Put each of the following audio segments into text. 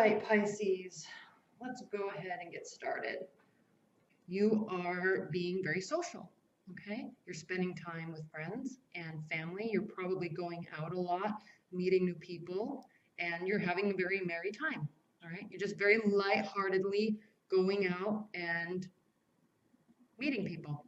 right, Pisces, let's go ahead and get started. You are being very social, okay? You're spending time with friends and family. You're probably going out a lot, meeting new people, and you're having a very merry time, all right? You're just very lightheartedly going out and meeting people.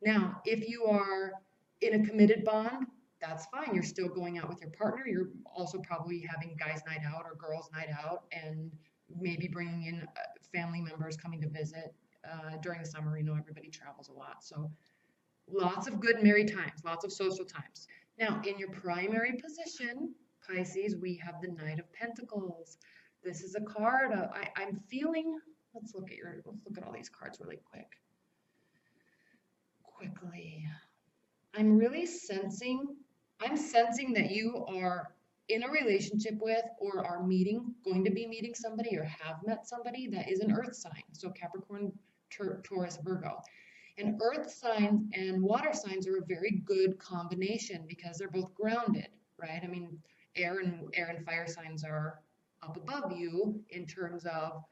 Now, if you are in a committed bond, that's fine. You're still going out with your partner. You're also probably having guys' night out or girls' night out, and maybe bringing in family members coming to visit. During the summer, you know, everybody travels a lot. So lots of good merry times, lots of social times. Now, in your primary position, Pisces, we have the Knight of Pentacles. This is a card. I'm feeling, let's look at all these cards really quickly. I'm really sensing that you are in a relationship with or are going to be meeting somebody or have met somebody that is an earth sign. So Capricorn, Taurus, Virgo. And earth signs and water signs are a very good combination because they're both grounded, right? I mean, air and fire signs are up above you in terms of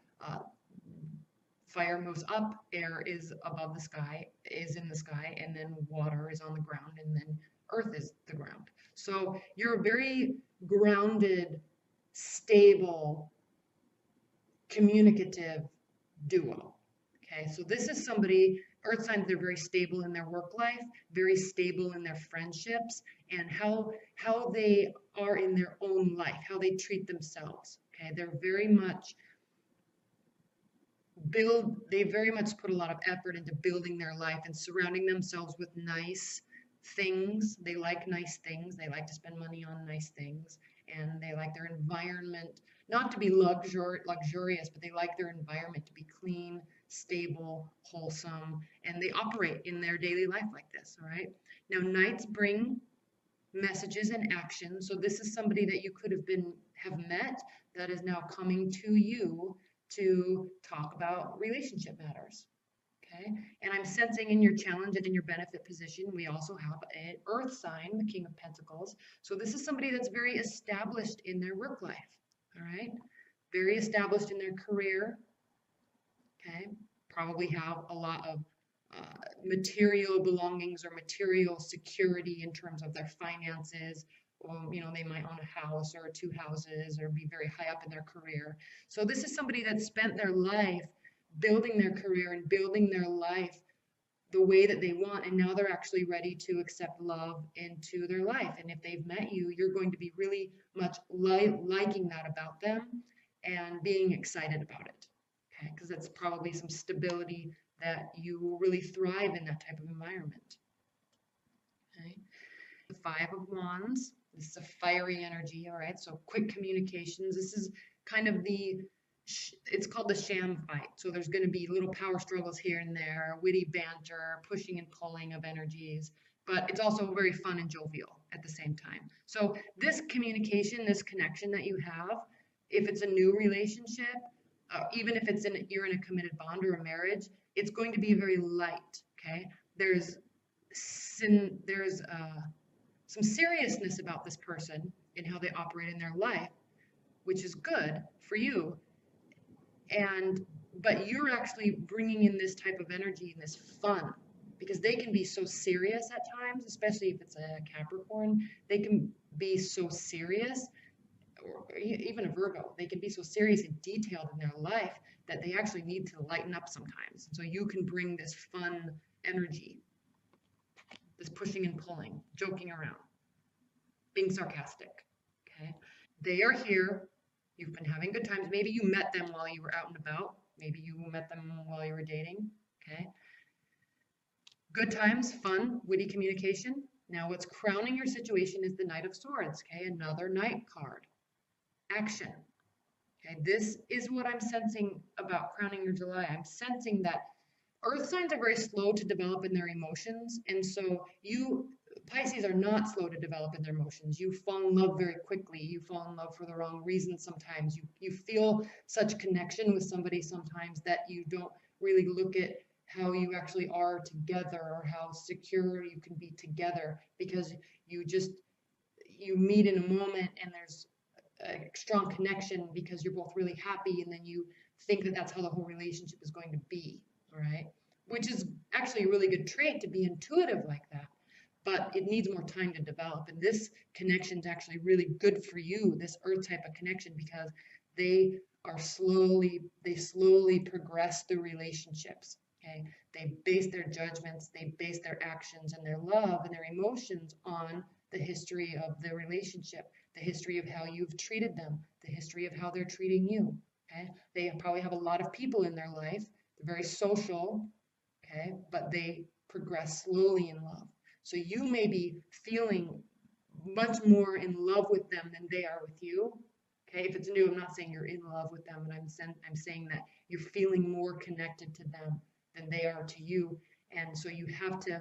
fire moves up, air is above the sky, is in the sky, and then water is on the ground, and then earth is the ground. So you're a very grounded, stable, communicative duo. Okay, so this is somebody, earth signs, they're very stable in their work life, very stable in their friendships, and how they are in their own life, how they treat themselves. Okay, they're very much they very much put a lot of effort into building their life and surrounding themselves with nice things. They like nice things. They like to spend money on nice things, and they like their environment not to be luxurious, but they like their environment to be clean, stable, wholesome, and they operate in their daily life like this. All right. Now, knights bring messages and action. So this is somebody that you could have met that is now coming to you to talk about relationship matters. Okay, and I'm sensing in your challenge and in your benefit position, we also have an earth sign, the King of Pentacles. So this is somebody that's very established in their work life. All right, very established in their career. Okay, probably have a lot of material belongings or material security in terms of their finances. You know, they might own a house or 2 houses or be very high up in their career. So this is somebody that spent their life building their career and building their life the way that they want, and now they're actually ready to accept love into their life. And if they've met you, you're going to be really much liking that about them and being excited about it. Okay, because that's probably some stability that you will really thrive in that type of environment. Okay, the 5 of Wands. This is a fiery energy, all right? So quick communications. This is kind of it's called the sham fight. So there's going to be little power struggles here and there, witty banter, pushing and pulling of energies, but it's also very fun and jovial at the same time. So this communication, this connection that you have, if it's a new relationship, even if you're in a committed bond or a marriage, it's going to be very light, okay? There's some seriousness about this person and how they operate in their life, which is good for you. But you're actually bringing in this type of energy and this fun, because they can be so serious at times, especially if it's a Capricorn. They can be so serious, or even a Virgo. They can be so serious and detailed in their life that they actually need to lighten up sometimes. So you can bring this fun energy, this pushing and pulling, joking around, being sarcastic, okay? They are here. You've been having good times. Maybe you met them while you were out and about. Maybe you met them while you were dating, okay? Good times, fun, witty communication. Now what's crowning your situation is the Knight of Swords, okay? Another Knight card. Action, okay? This is what I'm sensing about crowning your July. I'm sensing that earth signs are very slow to develop in their emotions, and so Pisces are not slow to develop in their emotions. You fall in love very quickly. You fall in love for the wrong reasons sometimes. You feel such connection with somebody sometimes that you don't really look at how you actually are together or how secure you can be together, because you meet in a moment and there's a strong connection because you're both really happy, and then you think that that's how the whole relationship is going to be, all right? Which is actually a really good trait, to be intuitive like that, but it needs more time to develop. And this connection is actually really good for you, this earth type of connection, because they slowly progress through relationships. Okay, they base their judgments, they base their actions and their love and their emotions on the history of the relationship, the history of how you've treated them, the history of how they're treating you. Okay, they probably have a lot of people in their life. They're very social. Okay, but they progress slowly in love. So you may be feeling much more in love with them than they are with you. Okay, if it's new, I'm not saying you're in love with them, but I'm saying that you're feeling more connected to them than they are to you. And so you have to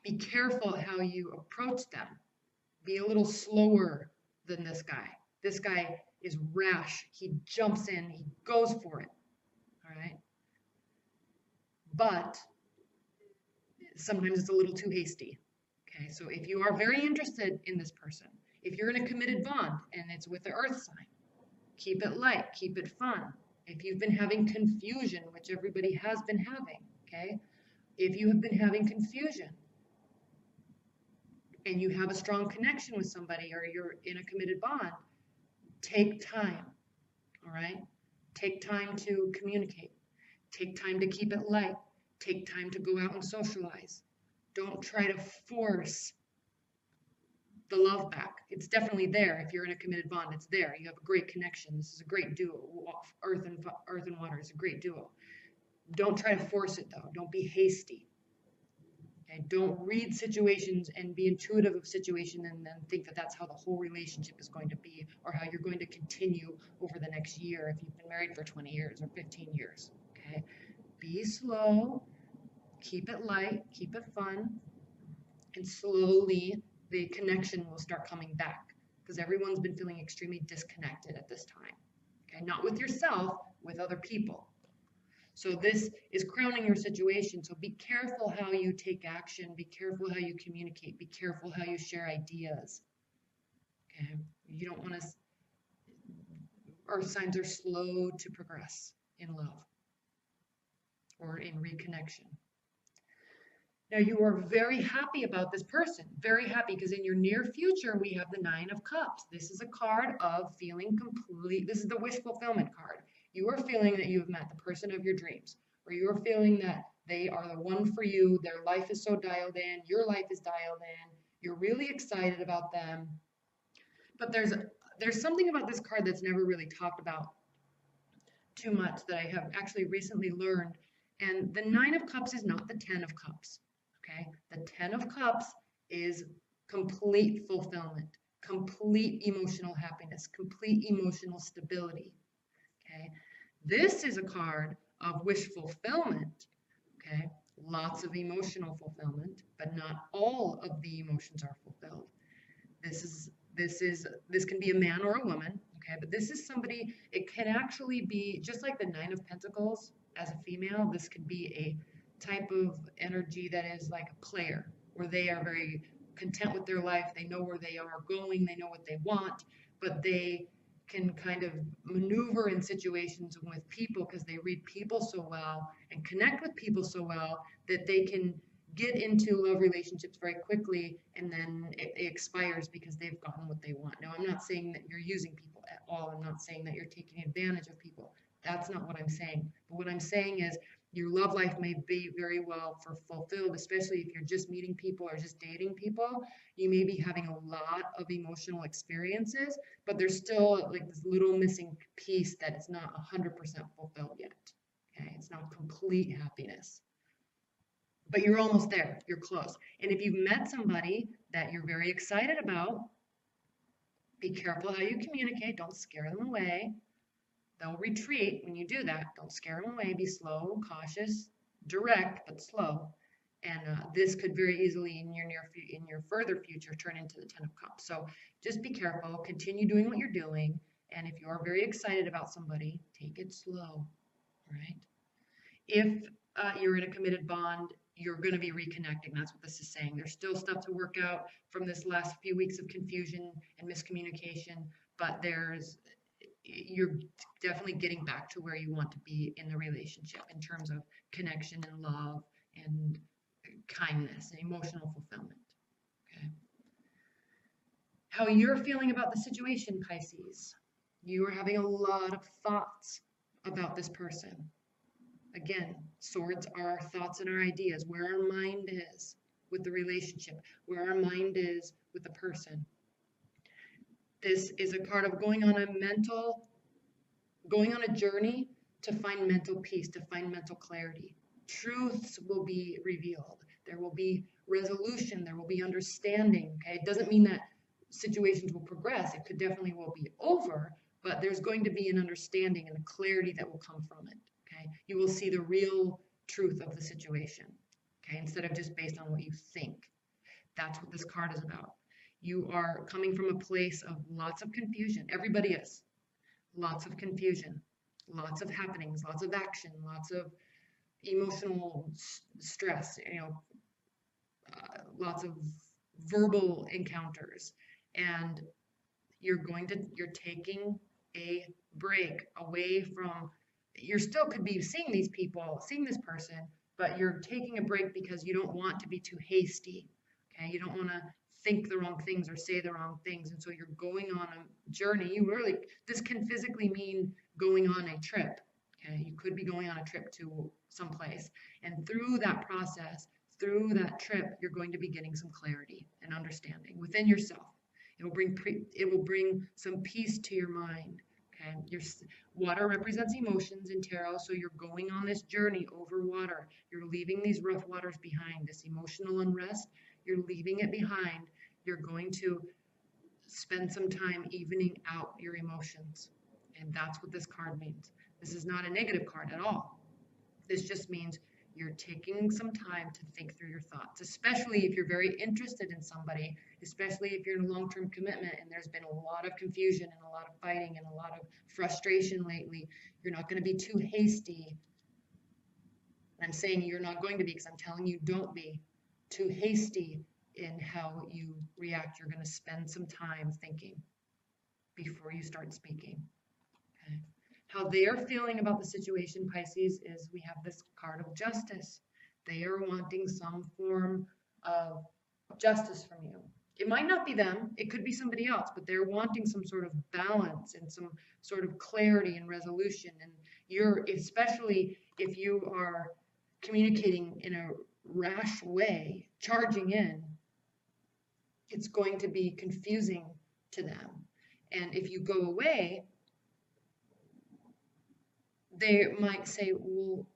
be careful how you approach them. Be a little slower than this guy. This guy is rash. He jumps in, he goes for it. All right. But sometimes it's a little too hasty. Okay, so if you are very interested in this person, if you're in a committed bond and it's with the earth sign, keep it light, keep it fun. If you've been having confusion, which everybody has been having, okay? If you have been having confusion and you have a strong connection with somebody, or you're in a committed bond, take time, all right? Take time to communicate. Take time to keep it light. Take time to go out and socialize. Don't try to force the love back. It's definitely there. If you're in a committed bond, it's there. You have a great connection. This is a great duo. Earth and water is a great duo. Don't try to force it, though. Don't be hasty. Okay? Don't read situations and be intuitive of situation and then think that that's how the whole relationship is going to be, or how you're going to continue over the next year if you've been married for 20 years or 15 years. Okay? Be slow. Keep it light. Keep it fun. And slowly the connection will start coming back, because everyone's been feeling extremely disconnected at this time. Okay, not with yourself, with other people. So this is crowning your situation. So be careful how you take action. Be careful how you communicate. Be careful how you share ideas. Okay, you don't want to. Earth signs are slow to progress in love or in reconnection. Now, you are very happy about this person, very happy, because in your near future, we have the Nine of Cups. This is a card of feeling complete. This is the wish fulfillment card. You are feeling that you have met the person of your dreams, or you are feeling that they are the one for you. Their life is so dialed in. Your life is dialed in. You're really excited about them. But there's something about this card that's never really talked about too much that I have actually recently learned. And the Nine of Cups is not the Ten of Cups. Okay, the Ten of Cups is complete fulfillment, complete emotional happiness, complete emotional stability. Okay, this is a card of wish fulfillment. Okay, lots of emotional fulfillment, but not all of the emotions are fulfilled. This can be a man or a woman. Okay, but this is somebody. It can actually be just like the Nine of Pentacles as a female. This could be a type of energy that is like a player, where they are very content with their life. They know where they are going. They know what they want, but they can kind of maneuver in situations with people because they read people so well and connect with people so well that they can get into love relationships very quickly, and then it expires because they've gotten what they want. Now, I'm not saying that you're using people at all. I'm not saying that you're taking advantage of people. That's not what I'm saying. But what I'm saying is your love life may be very well fulfilled, especially if you're just meeting people or just dating people. You may be having a lot of emotional experiences, but there's still like this little missing piece that is not 100% fulfilled yet. Okay, it's not complete happiness. But you're almost there. You're close. And if you've met somebody that you're very excited about, be careful how you communicate. Don't scare them away. They'll retreat when you do that. Don't scare them away. Be slow, cautious, direct, but slow. And this could very easily in your further future turn into the Ten of Cups. So just be careful. Continue doing what you're doing. And if you are very excited about somebody, take it slow. All right. If you're in a committed bond, you're going to be reconnecting. That's what this is saying. There's still stuff to work out from this last few weeks of confusion and miscommunication, but you're definitely getting back to where you want to be in the relationship in terms of connection and love and kindness and emotional fulfillment. Okay. How you're feeling about the situation, Pisces. You are having a lot of thoughts about this person. Again, swords are our thoughts and our ideas, where our mind is with the relationship, where our mind is with the person. This is a card of going on a journey to find mental peace, to find mental clarity. Truths will be revealed. There will be resolution. There will be understanding. Okay, it doesn't mean that situations will progress. It could definitely will be over, but there's going to be an understanding and a clarity that will come from it. Okay, you will see the real truth of the situation. Okay, instead of just based on what you think. That's what this card is about. You are coming from a place of lots of confusion. Everybody is. Lots of confusion, lots of happenings, lots of action, lots of emotional stress, lots of verbal encounters. And you're taking a break away from, you still could be seeing these people, seeing this person, but you're taking a break because you don't want to be too hasty. Okay, you don't want to think the wrong things or say the wrong things, and so you're going on a journey. This can physically mean going on a trip. Okay, you could be going on a trip to someplace, and through that process, through that trip, you're going to be getting some clarity and understanding within yourself. It will bring some peace to your mind. Okay, water represents emotions in tarot, so you're going on this journey over water. You're leaving these rough waters behind, this emotional unrest. You're leaving it behind. You're going to spend some time evening out your emotions. And that's what this card means. This is not a negative card at all. This just means you're taking some time to think through your thoughts, especially if you're very interested in somebody, especially if you're in a long-term commitment and there's been a lot of confusion and a lot of fighting and a lot of frustration lately. You're not going to be too hasty. I'm saying you're not going to be, because I'm telling you don't be too hasty in how you react. You're going to spend some time thinking before you start speaking. Okay. How they are feeling about the situation, Pisces, is we have this card of justice. They are wanting some form of justice from you. It might not be them. It could be somebody else, but they're wanting some sort of balance and some sort of clarity and resolution. And especially if you are communicating in a rash way, charging in, it's going to be confusing to them. And if you go away, they might say, well,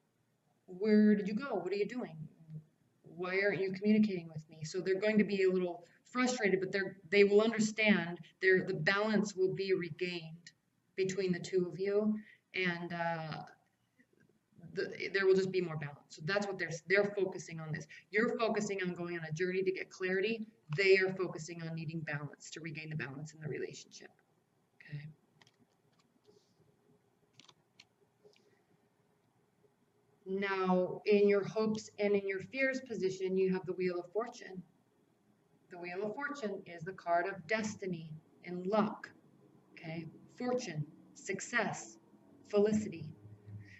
where did you go? What are you doing? Why aren't you communicating with me? So they're going to be a little frustrated, but they will understand. The balance will be regained between the two of you, and there will just be more balance. So that's what they're focusing on this. You're focusing on going on a journey to get clarity. They are focusing on needing balance to regain the balance in the relationship. Okay. Now, in your hopes and in your fears position, you have the Wheel of Fortune. The Wheel of Fortune is the card of destiny and luck. Okay, fortune, success, felicity.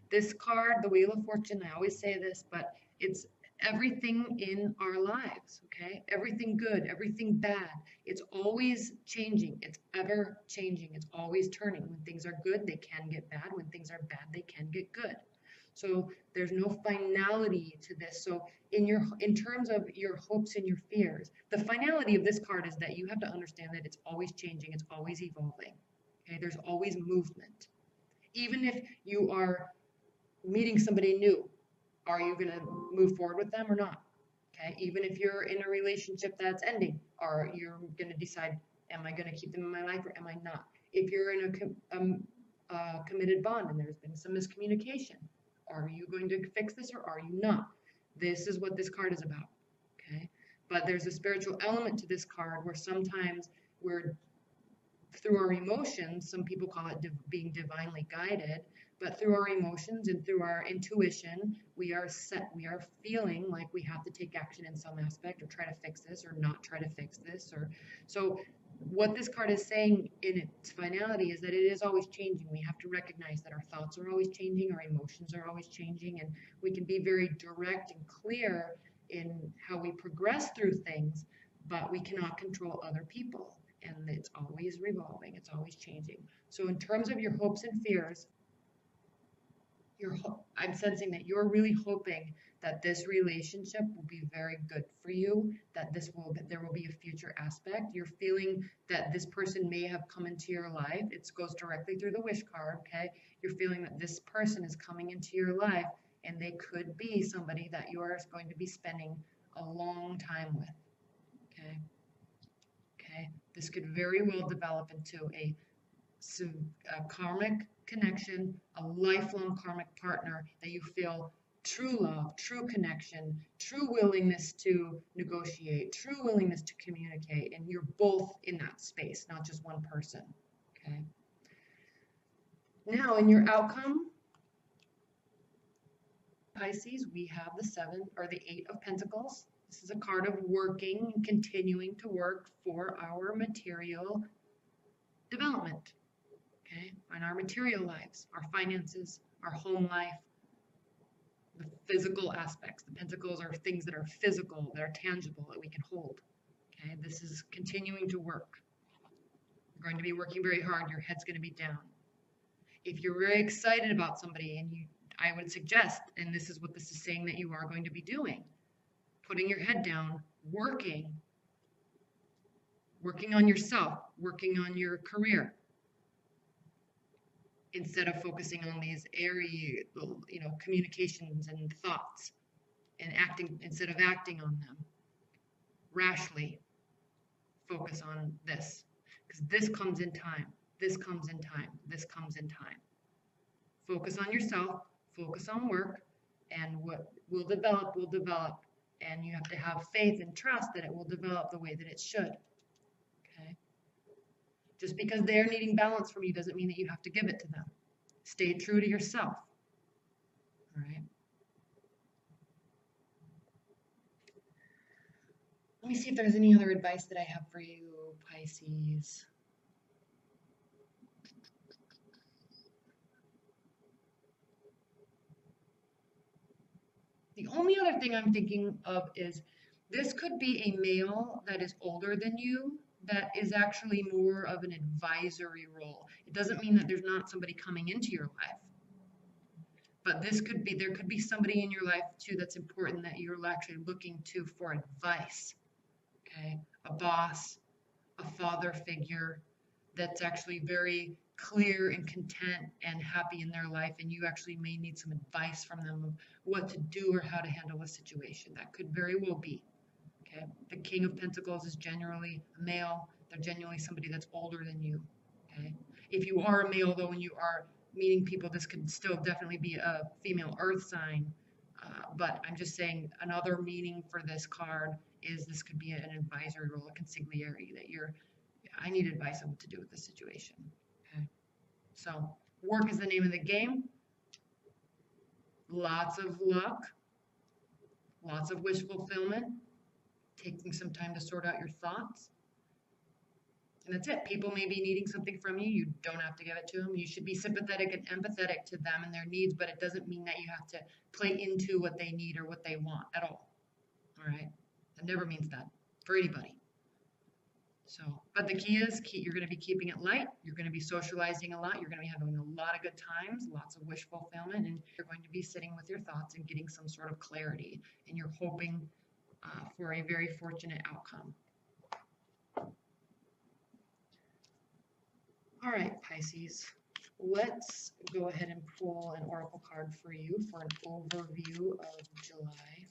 This card, the Wheel of Fortune, I always say this, but it's everything in our lives, okay? Everything good, everything bad. It's always changing. It's ever changing. It's always turning. When things are good, they can get bad. When things are bad, they can get good. So there's no finality to this. So in terms of your hopes and your fears, the finality of this card is that you have to understand that it's always changing. It's always evolving. Okay, there's always movement. Even if you are meeting somebody new, are you going to move forward with them or not? Okay, even if you're in a relationship that's ending, are you going to decide, am I going to keep them in my life or am I not? If you're in a committed bond and there's been some miscommunication, are you going to fix this or are you not? This is what this card is about. Okay, but there's a spiritual element to this card where sometimes we're, through our emotions, some people call it being divinely guided, but through our emotions and through our intuition, we are feeling like we have to take action in some aspect or try to fix this or not try to fix this. So what this card is saying in its finality is that it is always changing. We have to recognize that our thoughts are always changing, our emotions are always changing, and we can be very direct and clear in how we progress through things, but we cannot control other people. And it's always revolving, it's always changing. So in terms of your hopes and fears, I'm sensing that you're really hoping that this relationship will be very good for you, that there will be a future aspect. You're feeling that this person may have come into your life. It goes directly through the wish card, okay? You're feeling that this person is coming into your life, and they could be somebody that you are going to be spending a long time with, okay? Okay, this could very well develop into a karmic connection, a lifelong karmic partner that you feel true love, true connection, true willingness to negotiate, true willingness to communicate, and you're both in that space, not just one person. Okay. Now, in your outcome, Pisces, we have the 7 or the 8 of Pentacles. This is a card of working and continuing to work for our material development. Okay, in our material lives, our finances, our home life, the physical aspects. The pentacles are things that are physical, that are tangible, that we can hold. Okay, this is continuing to work. You're going to be working very hard. Your head's going to be down. If you're very excited about somebody, and I would suggest, and this is what this is saying that you are going to be doing, putting your head down, working on yourself, working on your career, instead of focusing on these airy, communications and thoughts, and instead of acting on them rashly. Focus on this, because this comes in time. This comes in time. This comes in time. Focus on yourself. Focus on work, and what will develop will develop. And you have to have faith and trust that it will develop the way that it should. Okay. Just because they're needing balance from you doesn't mean that you have to give it to them. Stay true to yourself. All right. Let me see if there's any other advice that I have for you, Pisces. The only other thing I'm thinking of is this could be a male that is older than you, that is actually more of an advisory role. It doesn't mean that there's not somebody coming into your life, but there could be somebody in your life too that's important that you're actually looking to for advice. Okay, a boss, a father figure that's actually very clear and content and happy in their life, and you actually may need some advice from them of what to do or how to handle a situation. That could very well be. Okay, the King of Pentacles is generally a male. They're generally somebody that's older than you. Okay, if you are a male though, and you are meeting people, this could still definitely be a female earth sign. But I'm just saying another meaning for this card is this could be an advisory role, a consigliere, that I need advice on what to do with this situation. Okay, so work is the name of the game. Lots of luck, lots of wish fulfillment, taking some time to sort out your thoughts. And that's it. People may be needing something from you. You don't have to give it to them. You should be sympathetic and empathetic to them and their needs, but it doesn't mean that you have to play into what they need or what they want at all. All right? That never means that for anybody. So, but the key is, you're going to be keeping it light. You're going to be socializing a lot. You're going to be having a lot of good times, lots of wish fulfillment, and you're going to be sitting with your thoughts and getting some sort of clarity. And you're hoping for a very fortunate outcome. All right, Pisces, let's go ahead and pull an oracle card for you for an overview of July.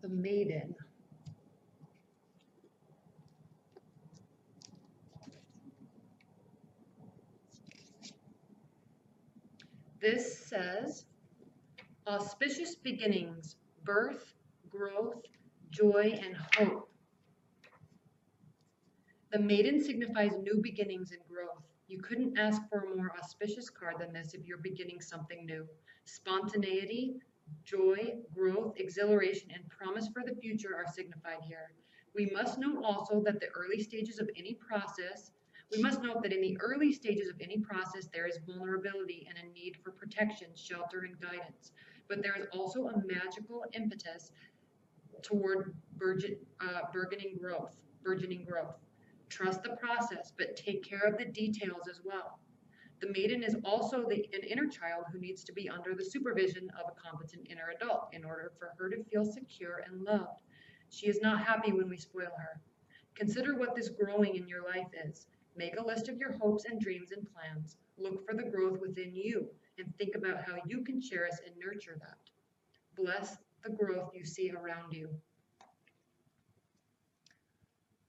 The Maiden. This says, auspicious beginnings, birth, growth, joy, and hope. The maiden signifies new beginnings and growth. You couldn't ask for a more auspicious card than this if you're beginning something new. Spontaneity, joy, growth, exhilaration, and promise for the future are signified here. We must note also that the early stages of any process, we must note that in the early stages of any process, there is vulnerability and a need for protection, shelter, and guidance. But there is also a magical impetus toward burgeoning growth. Trust the process, but take care of the details as well. The maiden is also an inner child who needs to be under the supervision of a competent inner adult in order for her to feel secure and loved. She is not happy when we spoil her. Consider what this growing in your life is. Make a list of your hopes and dreams and plans. Look for the growth within you and think about how you can cherish and nurture that. Bless the growth you see around you.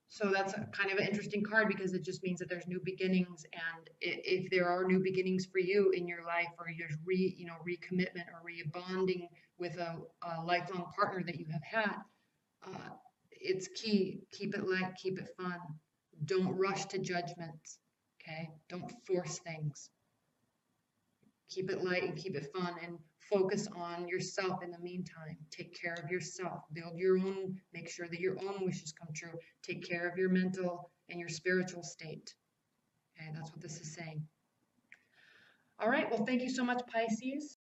So that's kind of an interesting card because it just means that there's new beginnings, and if there are new beginnings for you in your life, or there's recommitment or rebonding with a lifelong partner that you have had, it's key. Keep it light, keep it fun. Don't rush to judgments, okay? Don't force things. Keep it light and keep it fun, and focus on yourself in the meantime. Take care of yourself. Build your own, make sure that your own wishes come true. Take care of your mental and your spiritual state. Okay, that's what this is saying. All right, well, thank you so much, Pisces.